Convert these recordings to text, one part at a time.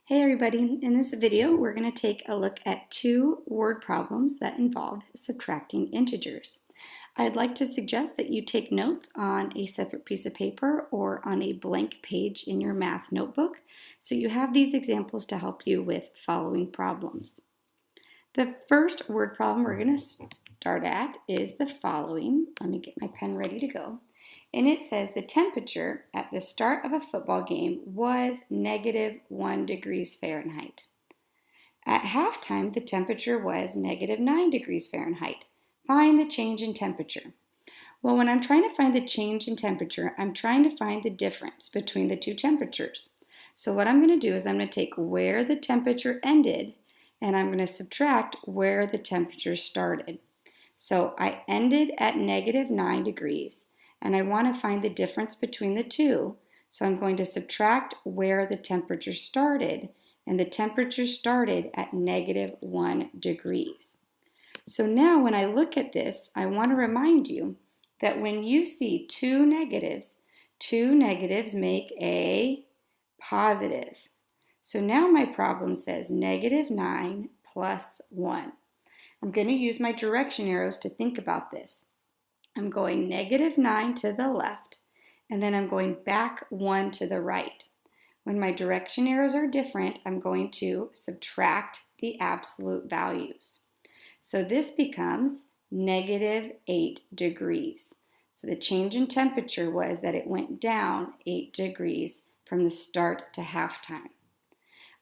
Hey everybody, in this video we're going to take a look at two word problems that involve subtracting integers. I'd like to suggest that you take notes on a separate piece of paper or on a blank page in your math notebook so you have these examples to help you with following problems. The first word problem we're going to start at is the following. Let me get my pen ready to go. And it says the temperature at the start of a football game was -1 degrees Fahrenheit. At halftime, the temperature was -9 degrees Fahrenheit. Find the change in temperature. Well, when I'm trying to find the change in temperature, I'm trying to find the difference between the two temperatures. So what I'm going to do is I'm going to take where the temperature ended and I'm going to subtract where the temperature started. So I ended at -9 degrees. And I want to find the difference between the two. So I'm going to subtract where the temperature started, and the temperature started at -1 degrees. So now when I look at this, I want to remind you that when you see two negatives make a positive. So now my problem says -9 plus 1. I'm going to use my direction arrows to think about this. I'm going -9 to the left, and then I'm going back 1 to the right. When my direction arrows are different, I'm going to subtract the absolute values. So this becomes -8 degrees. So the change in temperature was that it went down 8 degrees from the start to halftime.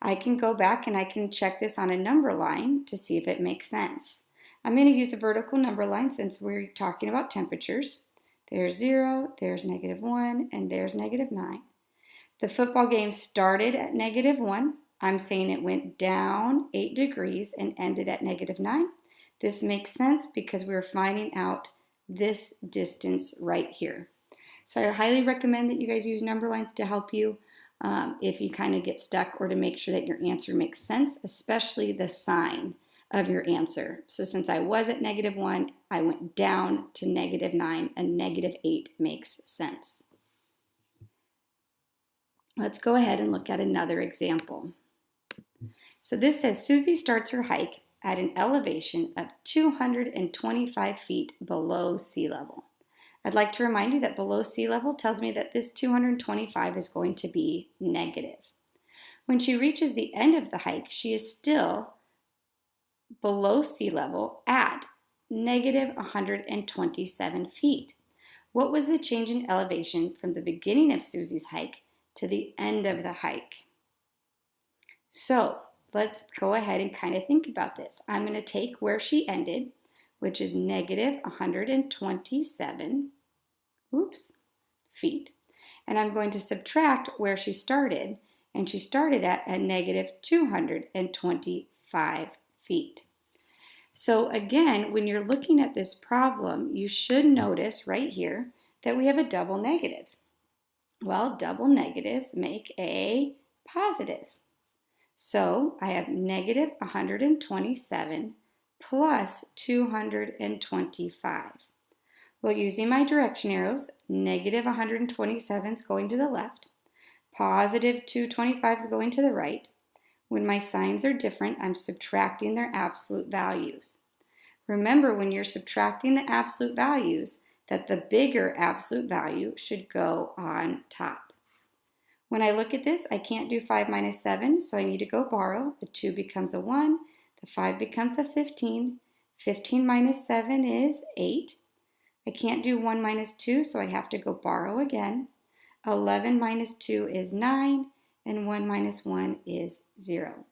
I can go back and I can check this on a number line to see if it makes sense. I'm going to use a vertical number line since we're talking about temperatures. There's 0, there's -1, and there's -9. The football game started at -1. I'm saying it went down 8 degrees and ended at -9. This makes sense because we're finding out this distance right here. So I highly recommend that you guys use number lines to help you if you kind of get stuck or to make sure that your answer makes sense, especially the sign of your answer. So since I was at -1, I went down to -9, and -8 makes sense. Let's go ahead and look at another example. So this says Susie starts her hike at an elevation of 225 feet below sea level. I'd like to remind you that below sea level tells me that this 225 is going to be negative. When she reaches the end of the hike, she is still below sea level at -127 feet. What was the change in elevation from the beginning of Susie's hike to the end of the hike? So let's go ahead and kind of think about this. I'm going to take where she ended, which is -127 feet, and I'm going to subtract where she started, and she started at a -225 feet. So again, when you're looking at this problem, you should notice right here that we have a double negative. Well, double negatives make a positive. So I have -127 plus 225. Well, using my direction arrows, -127 is going to the left, positive 225 is going to the right. When my signs are different, I'm subtracting their absolute values. Remember, when you're subtracting the absolute values, that the bigger absolute value should go on top. When I look at this, I can't do 5 minus 7, so I need to go borrow. The 2 becomes a 1, the 5 becomes a 15. 15 minus 7 is 8. I can't do 1 minus 2, so I have to go borrow again. 11 minus 2 is 9. And 1 minus 1 is 0.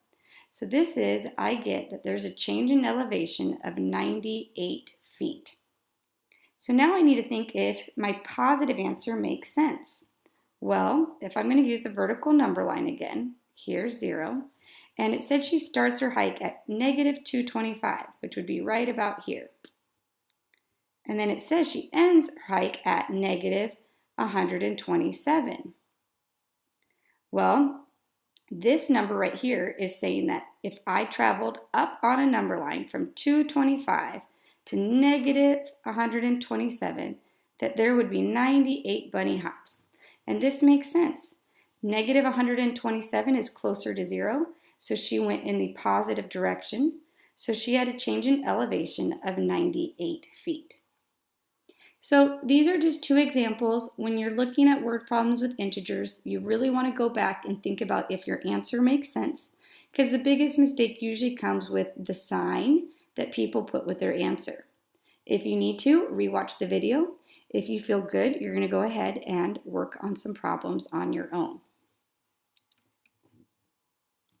So this is, I get that there's a change in elevation of 98 feet. So now I need to think if my positive answer makes sense. Well, if I'm going to use a vertical number line again, here's 0, and it said she starts her hike at -225, which would be right about here. And then it says she ends her hike at -127. Well, this number right here is saying that if I traveled up on a number line from 225 to -127, that there would be 98 bunny hops. And this makes sense Negative 127 is closer to 0, so she went in the positive direction. So she had a change in elevation of 98 feet. So these are just two examples. When you're looking at word problems with integers, you really want to go back and think about if your answer makes sense, because the biggest mistake usually comes with the sign that people put with their answer. If you need to, rewatch the video. If you feel good, you're going to go ahead and work on some problems on your own.